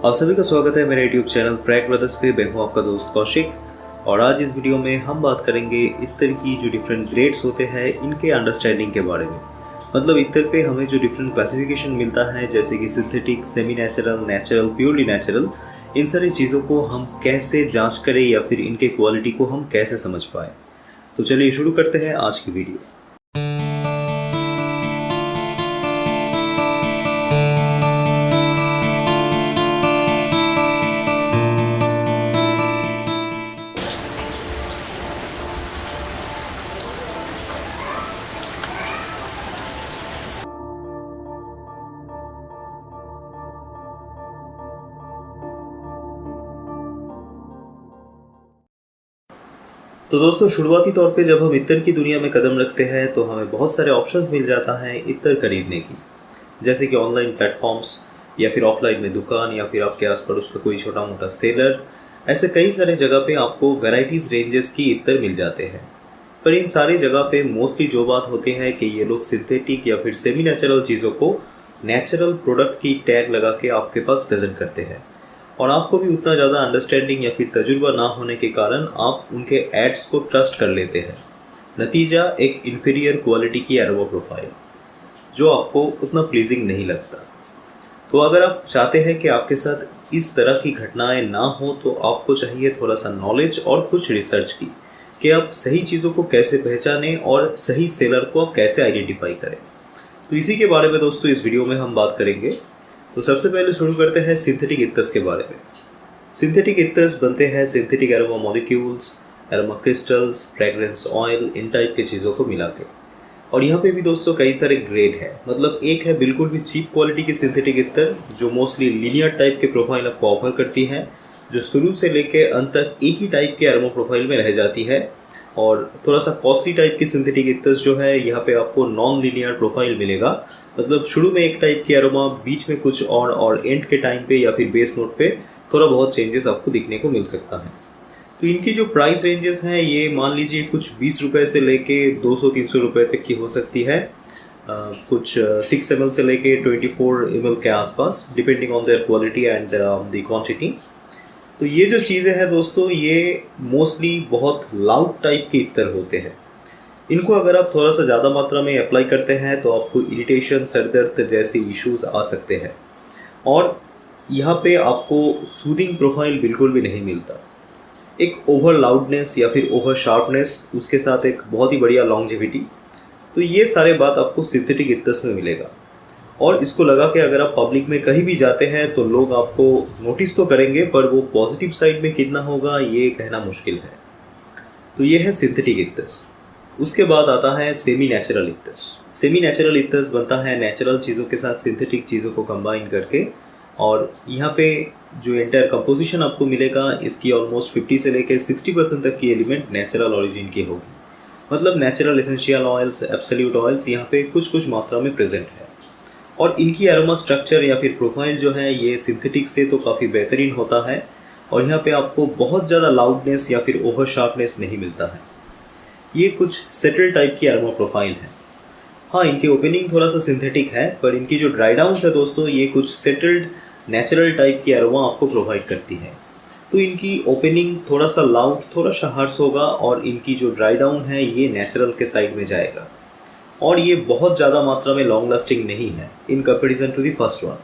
आप सभी का स्वागत है मेरे YouTube चैनल फ्रैग ब्रदर्स पे। मैं हूँ आपका दोस्त कौशिक और आज इस वीडियो में हम बात करेंगे इत्तर की जो डिफरेंट ग्रेड्स होते हैं इनके अंडरस्टैंडिंग के बारे में। मतलब इत्तर पे हमें जो डिफरेंट क्लासिफिकेशन मिलता है जैसे कि synthetic, semi natural, natural, purely natural, इन सारी चीज़ों को हम कैसे जाँच करें या फिर इनके क्वालिटी को हम कैसे समझ पाएँ। तो चलिए शुरू करते हैं आज की वीडियो। तो दोस्तों शुरुआती तौर पे जब हम इत्तर की दुनिया में कदम रखते हैं तो हमें बहुत सारे ऑप्शंस मिल जाता है इत्तर खरीदने की, जैसे कि ऑनलाइन प्लेटफॉर्म्स या फिर ऑफलाइन में दुकान या फिर आपके आस पड़ोस का कोई छोटा मोटा सेलर। ऐसे कई सारे जगह पे आपको वैरायटीज़ रेंजेस की इत्तर मिल जाते हैं। पर इन सारी जगह पे मोस्टली जो बात होती है कि ये लोग सिंथेटिक या फिर सेमी नेचुरल चीज़ों को नेचुरल प्रोडक्ट की टैग लगा के आपके पास प्रेजेंट करते हैं और आपको भी उतना ज़्यादा अंडरस्टैंडिंग या फिर तजुर्बा ना होने के कारण आप उनके एड्स को ट्रस्ट कर लेते हैं। नतीजा एक इन्फीरियर क्वालिटी की एरोमा प्रोफाइल जो आपको उतना प्लीजिंग नहीं लगता। तो अगर आप चाहते हैं कि आपके साथ इस तरह की घटनाएं ना हो तो आपको चाहिए थोड़ा सा नॉलेज और कुछ रिसर्च की कि आप सही चीज़ों को कैसे पहचानें और सही सेलर को आप कैसे आइडेंटिफाई करें। तो इसी के बारे में दोस्तों इस वीडियो में हम बात करेंगे। तो सबसे पहले शुरू करते हैं सिंथेटिक इत्तर्स के बारे में। सिंथेटिक इत्तर्स बनते हैं synthetic aroma molecules, aroma crystals, fragrance oil, इन टाइप की चीज़ों को मिला के। और यहाँ पे भी दोस्तों कई सारे ग्रेड हैं। मतलब एक है बिल्कुल भी चीप क्वालिटी की सिंथेटिक इत्तर जो मोस्टली लीनियर टाइप के प्रोफाइल आपको ऑफर करती है, जो शुरू से लेके अंत तक एक ही टाइप के एरोमा प्रोफाइल में रह जाती है। और थोड़ा सा कॉस्टली टाइप की सिंथेटिक इत्तर्स जो है यहाँ पे आपको नॉन लीनियर प्रोफाइल मिलेगा। मतलब शुरू में एक टाइप की एरोमा, बीच में कुछ और एंड के टाइम पे या फिर बेस नोट पे थोड़ा बहुत चेंजेस आपको दिखने को मिल सकता है। तो इनकी जो प्राइस रेंजेस हैं ये मान लीजिए कुछ 20 रुपये से लेके 200-300 रुपये तक की हो सकती है। कुछ 6 ml से लेके 24 ml के आसपास, depending on their quality and the quantity. तो ये जो चीज़ें हैं दोस्तों ये मोस्टली बहुत लाउड टाइप के इत्तर होते हैं। इनको अगर आप थोड़ा सा ज़्यादा मात्रा में अप्लाई करते हैं तो आपको इरिटेशन, सर दर्द जैसे इश्यूज आ सकते हैं और यहाँ पे आपको सूदिंग प्रोफाइल बिल्कुल भी नहीं मिलता। एक ओवर लाउडनेस या फिर ओवर शार्पनेस, उसके साथ एक बहुत ही बढ़िया लॉन्जेविटी, तो ये सारे बात आपको सिंथेटिक इत्तर्स में मिलेगा। और इसको लगा के अगर आप पब्लिक में कहीं भी जाते हैं तो लोग आपको नोटिस तो करेंगे, पर वो पॉजिटिव साइड में कितना होगा ये कहना मुश्किल है। तो ये है सिंथेटिक इत्तर्स। उसके बाद आता है सेमी नेचुरल इत्तर्स। सेमी नेचुरल इत्तर्स बनता है नेचुरल चीज़ों के साथ सिंथेटिक चीज़ों को कंबाइन करके। और यहाँ पे जो एंटायर कंपोजिशन आपको मिलेगा इसकी ऑलमोस्ट 50 से लेकर 60% तक की एलिमेंट नेचुरल ओरिजिन की होगी। मतलब natural essential oils, absolute oils यहाँ पे कुछ कुछ मात्रा में प्रेजेंट है। और इनकी एरोमा स्ट्रक्चर या फिर प्रोफाइल जो है ये सिंथेटिक से तो काफ़ी बेहतरीन होता है और यहाँ पे आपको बहुत ज़्यादा लाउडनेस या फिर ओवर शार्पनेस नहीं मिलता है। ये कुछ सेटल टाइप की एरोमा प्रोफाइल है। हाँ, इनकी ओपनिंग थोड़ा सा सिंथेटिक है, पर इनकी जो ड्राई डाउन्स है दोस्तों ये कुछ सेटल्ड नेचुरल टाइप की एरोमा आपको प्रोवाइड करती है। तो इनकी ओपनिंग थोड़ा सा लाउड, थोड़ा सा हार्श होगा और इनकी जो ड्राई डाउन है ये नेचुरल के साइड में जाएगा और ये बहुत ज़्यादा मात्रा में लॉन्ग लास्टिंग नहीं है in comparison to the first one.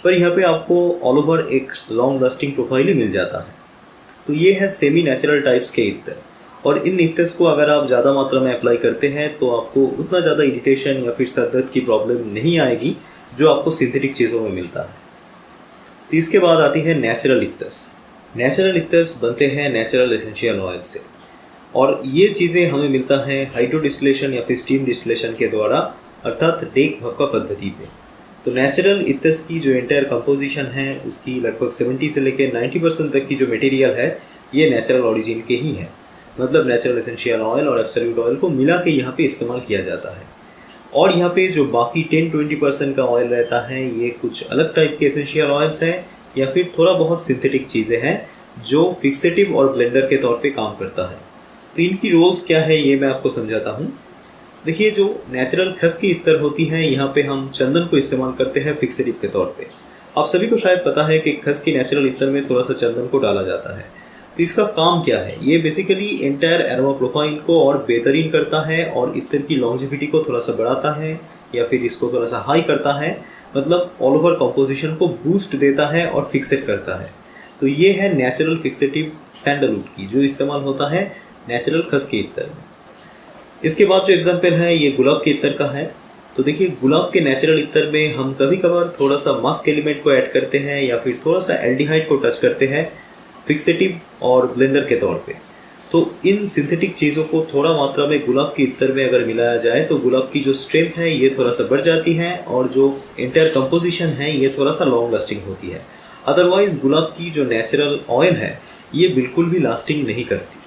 पर यहाँ पे आपको ऑल ओवर एक लॉन्ग लास्टिंग प्रोफाइल ही मिल जाता है। तो ये है सेमी नेचुरल टाइप्स के इत्तर। और इन इत्तर्स को अगर आप ज़्यादा मात्रा में अप्लाई करते हैं तो आपको उतना ज़्यादा इरिटेशन या फिर सर दर्द की प्रॉब्लम नहीं आएगी जो आपको सिंथेटिक चीज़ों में मिलता है। तो इसके बाद आती है नेचुरल इत्तर्स। नेचुरल इत्तर्स बनते हैं नेचुरल एसेंशियल ऑयल से और ये चीज़ें हमें मिलता है हाइड्रो डिस्टिलेशन या फिर स्टीम डिस्टिलेशन के द्वारा, अर्थात डेक भक्का पद्धति पे। तो नेचुरल इत्तर्स की जो एंटायर कंपोजिशन है उसकी लगभग 70 से लेकर 90% तक की जो मटेरियल है ये नेचुरल ओरिजिन के ही है। मतलब नेचुरल एसेंशियल ऑयल और एब्सोल्यूट ऑयल को मिला के यहाँ पे इस्तेमाल किया जाता है। और यहाँ पे जो बाकी 10-20% का ऑयल रहता है ये कुछ अलग टाइप के एसेंशियल ऑयल्स हैं या फिर थोड़ा बहुत सिंथेटिक चीज़ें हैं जो फिक्सेटिव और ब्लेंडर के तौर पे काम करता है। तो इनकी रोल्स क्या है ये मैं आपको समझाता हूँ। देखिए, जो नेचुरल खस की इत्तर होती है यहाँ पे हम चंदन को इस्तेमाल करते हैं फिक्सेटिव के तौर पे। आप सभी को शायद पता है कि खस की नेचुरल इत्र में थोड़ा सा चंदन को डाला जाता है। तो इसका काम क्या है? ये बेसिकली एंटायर एरोमा प्रोफाइल को और बेहतरीन करता है और इत्र की लॉन्जिविटी को थोड़ा सा बढ़ाता है या फिर इसको थोड़ा सा हाई करता है, मतलब ऑल ओवर कंपोजिशन को बूस्ट देता है और फिक्सेट करता है। तो ये है नेचुरल फिक्सेटिव सैंडलवुड की जो इस्तेमाल होता है नेचुरल खस के इत्र में। इसके बाद जो एग्जाम्पल है ये गुलाब के इत्र का है। तो देखिए, गुलाब के नेचुरल इत्र में हम कभी कभार थोड़ा सा मस्क एलिमेंट को ऐड करते हैं या फिर थोड़ा सा एल्डिहाइड को टच करते हैं फिक्सेटिव और ब्लेंडर के तौर पे। तो इन सिंथेटिक चीज़ों को थोड़ा मात्रा में गुलाब के इत्र में अगर मिलाया जाए तो गुलाब की जो स्ट्रेंथ है ये थोड़ा सा बढ़ जाती है और जो इंटायर कंपोजिशन है ये थोड़ा सा लॉन्ग लास्टिंग होती है। अदरवाइज गुलाब की जो नेचुरल ऑयल है ये बिल्कुल भी लास्टिंग नहीं करती।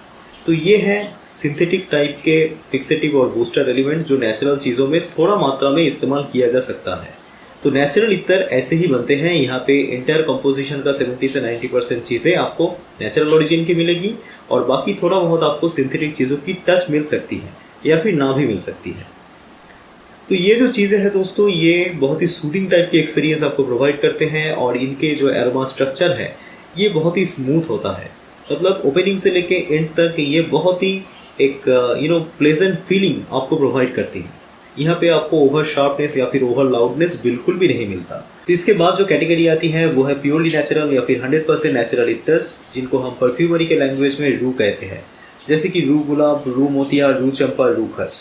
तो ये है सिंथेटिक टाइप के फिक्सेटिव और बूस्टर एलिमेंट जो नेचुरल चीज़ों में थोड़ा मात्रा में इस्तेमाल किया जा सकता है। तो नेचुरल इत्र ऐसे ही बनते हैं। यहाँ पे इंटायर कंपोजिशन का 70 से 90% चीज़ें आपको नेचुरल ओरिजिन की मिलेगी और बाकी थोड़ा बहुत आपको सिंथेटिक चीज़ों की टच मिल सकती है या फिर ना भी मिल सकती है। तो ये जो चीज़ें हैं दोस्तों, ये बहुत ही सूदिंग टाइप की एक्सपीरियंस आपको प्रोवाइड करते हैं और इनके जो एरोमा स्ट्रक्चर है ये बहुत ही स्मूथ होता है। मतलब ओपनिंग से लेके एंड तक ये बहुत ही एक प्लेजेंट फीलिंग आपको प्रोवाइड करती है। यहाँ पे आपको ओवर शार्पनेस या फिर ओवर लाउडनेस बिल्कुल भी नहीं मिलता। तो इसके बाद जो कैटेगरी आती है वो है प्योरली नेचुरल या फिर 100% नेचुरल इत्र्स, जिनको हम परफ्यूमरी के लैंग्वेज में रू कहते हैं, जैसे कि रू गुलाब, रू मोतिया, रू चंपा, रू खस।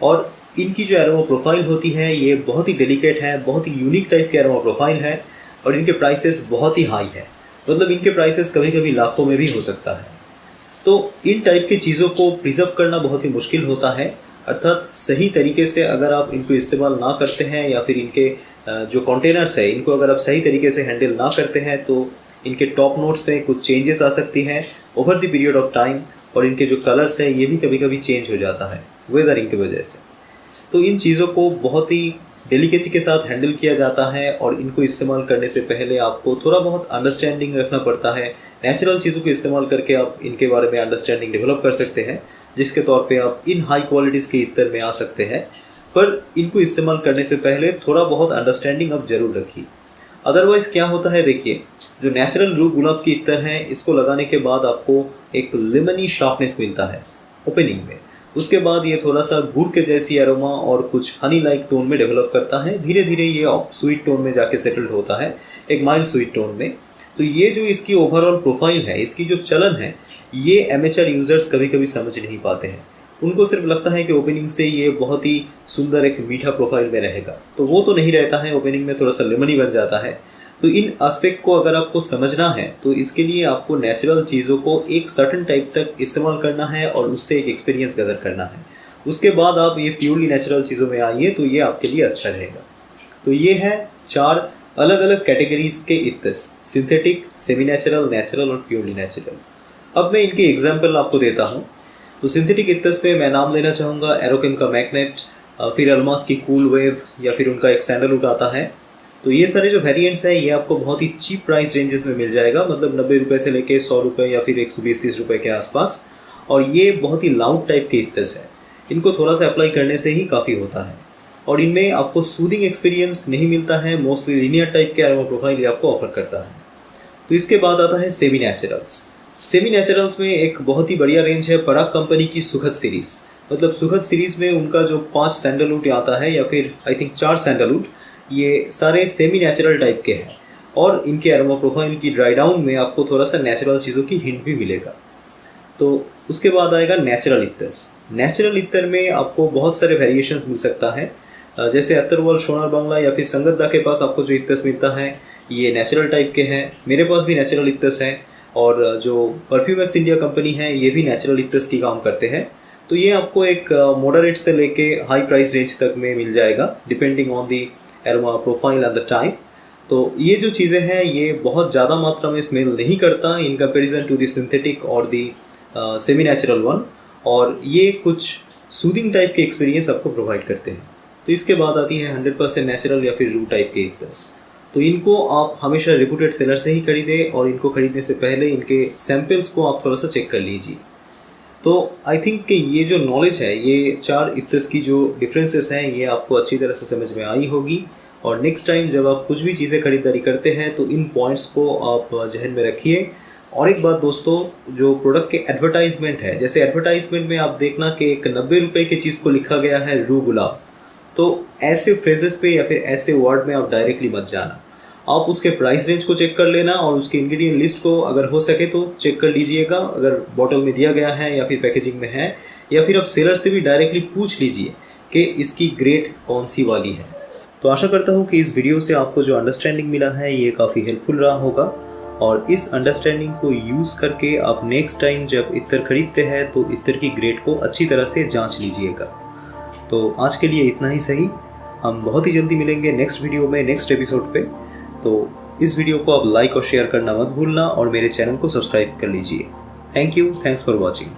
और इनकी जो एरोमा प्रोफाइल होती है ये बहुत ही डेलिकेट है, बहुत ही यूनिक टाइप के एरोमा प्रोफाइल है और इनके प्राइसेस बहुत ही हाई है। मतलब इनके प्राइसेस कभी कभी लाखों में भी हो सकता है। तो इन टाइप की चीज़ों को प्रिजर्व करना बहुत ही मुश्किल होता है, अर्थात सही तरीके से अगर आप इनको इस्तेमाल ना करते हैं या फिर इनके जो कंटेनर्स है इनको अगर आप सही तरीके से हैंडल ना करते हैं तो इनके टॉप नोट्स में कुछ चेंजेस आ सकती हैं over the period of time और इनके जो कलर्स है ये भी कभी कभी चेंज हो जाता है वेदरिंग की वजह से। तो इन चीज़ों को बहुत ही डेलिकेसी के साथ हैंडल किया जाता है और इनको इस्तेमाल करने से पहले आपको थोड़ा बहुत अंडरस्टैंडिंग रखना पड़ता है। नेचुरल चीज़ों को इस्तेमाल करके आप इनके बारे में अंडरस्टैंडिंग डेवलप कर सकते हैं, जिसके तौर पे आप इन हाई क्वालिटीज़ के इत्र में आ सकते हैं। पर इनको इस्तेमाल करने से पहले थोड़ा बहुत अंडरस्टैंडिंग आप जरूर रखिए। अदरवाइज़ क्या होता है, देखिए, जो नेचुरल रू गुलाब की इत्र हैं इसको लगाने के बाद आपको एक लेमनी शार्पनेस मिलता है ओपनिंग में। उसके बाद ये थोड़ा सा गुड़ के जैसी एरोमा और कुछ हनी लाइक टोन में डेवलप करता है। धीरे धीरे ये स्वीट टोन में जाके सेटल्ड होता है, एक माइल्ड स्वीट टोन में। तो ये जो इसकी ओवरऑल प्रोफाइल है, इसकी जो चलन है, ये एमेचर यूज़र्स कभी कभी समझ नहीं पाते हैं। उनको सिर्फ लगता है कि ओपनिंग से ये बहुत ही सुंदर एक मीठा प्रोफाइल में रहेगा, तो वो तो नहीं रहता है। ओपनिंग में थोड़ा सा लेमनी बन जाता है। तो इन एस्पेक्ट को अगर आपको समझना है तो इसके लिए आपको नेचुरल चीज़ों को एक सर्टन टाइप तक इस्तेमाल करना है और उससे एक एक्सपीरियंस गैदर करना है। उसके बाद आप ये प्योरली नेचुरल चीज़ों में आइए तो ये आपके लिए अच्छा रहेगा। तो ये है 4 अलग अलग कैटेगरीज के इत्र्स, सिंथेटिक, सेमी नेचुरल, नेचुरल और प्योरली नेचुरल। अब मैं इनके एग्जाम्पल आपको देता हूँ। तो सिंथेटिक इत्र्स पे मैं नाम लेना चाहूँगा एरोकेम का मैग्नेट, फिर अल्मास की कूल वेव या फिर उनका एक सैंडलवुड आता है। तो ये सारे जो वेरिएंट्स हैं ये आपको बहुत ही चीप प्राइस रेंजेस में मिल जाएगा, मतलब 90 रुपये से लेके 100 रुपये या फिर 120-130 रुपये के आसपास। और ये बहुत ही लाउड टाइप के इत्र्स हैं, इनको थोड़ा सा अप्लाई करने से ही काफ़ी होता है और इनमें आपको सूदिंग एक्सपीरियंस नहीं मिलता है। मोस्टली लीनियर टाइप के एरोमा प्रोफाइल ये आपको ऑफर करता है। तो इसके बाद आता है सेमी नेचुरल्स। सेमी नेचुरल्स में एक बहुत ही बढ़िया रेंज है पराग कंपनी की सुखद सीरीज़। मतलब सुखद सीरीज़ में उनका जो 5 सैंडलवुड आता है या फिर आई थिंक 4 सैंडलवुड, ये सारे सेमी नेचुरल टाइप के हैं और इनके एरोमा प्रोफाइल की ड्राई डाउन में आपको थोड़ा सा नेचुरल चीज़ों की हिंट भी मिलेगा। तो उसके बाद आएगा नेचुरल इत्र्स। नेचुरल इत्र में आपको बहुत सारे वेरिएशंस मिल सकता है, जैसे अत्तरवाल, सोनार बांग्ला या फिर संगतदा के पास आपको जो इत्र्स मिलता है ये नेचुरल टाइप के हैं। मेरे पास भी नेचुरल इत्र्स हैं और जो परफ्यूमेक्स इंडिया कंपनी है ये भी नेचुरल इत्र्स की काम करते हैं। तो ये आपको एक मॉडरेट से लेके हाई प्राइस रेंज तक में मिल जाएगा depending on the aroma profile at the time. तो ये जो चीज़ें हैं ये बहुत ज़्यादा मात्रा में स्मेल नहीं करता in comparison to the synthetic और दी सेमी नेचुरल वन, और ये कुछ सूदिंग टाइप के एक्सपीरियंस आपको प्रोवाइड करते हैं। तो इसके बाद आती है 100% नेचुरल या फिर रू टाइप के इत्र्स। तो इनको आप हमेशा रिप्यूटेड सेलर से ही खरीदें और इनको खरीदने से पहले इनके सैम्पल्स को आप थोड़ा सा चेक कर लीजिए। तो आई थिंक कि ये जो नॉलेज है, ये 4 इत्र्स की जो डिफरेंसेस हैं ये आपको अच्छी तरह से समझ में आई होगी और नेक्स्ट टाइम जब आप कुछ भी चीज़ें खरीदारी करते हैं तो इन पॉइंट्स को आप जहन में रखिए। और एक बात दोस्तों, जो प्रोडक्ट के एडवर्टाइजमेंट है, जैसे एडवर्टाइजमेंट में आप देखना कि एक 90 रुपये की चीज़ को लिखा गया है रू गुलाब, तो ऐसे फ्रेजेस पे या फिर ऐसे वर्ड में आप डायरेक्टली मत जाना। आप उसके प्राइस रेंज को चेक कर लेना और उसके इंग्रेडिएंट लिस्ट को अगर हो सके तो चेक कर लीजिएगा, अगर बॉटल में दिया गया है या फिर पैकेजिंग में है, या फिर आप सेलर से भी डायरेक्टली पूछ लीजिए कि इसकी ग्रेड कौन सी वाली है। तो आशा करता हूँ कि इस वीडियो से आपको जो अंडरस्टैंडिंग मिला है ये काफ़ी हेल्पफुल रहा होगा, और इस अंडरस्टैंडिंग को यूज़ करके आप नेक्स्ट टाइम जब इत्र खरीदते हैं तो इत्र की ग्रेड को अच्छी तरह से जांच लीजिएगा। तो आज के लिए इतना ही सही, हम बहुत ही जल्दी मिलेंगे नेक्स्ट वीडियो में, नेक्स्ट एपिसोड पे। तो इस वीडियो को आप लाइक और शेयर करना मत भूलना और मेरे चैनल को सब्सक्राइब कर लीजिए। Thank you, thanks for watching.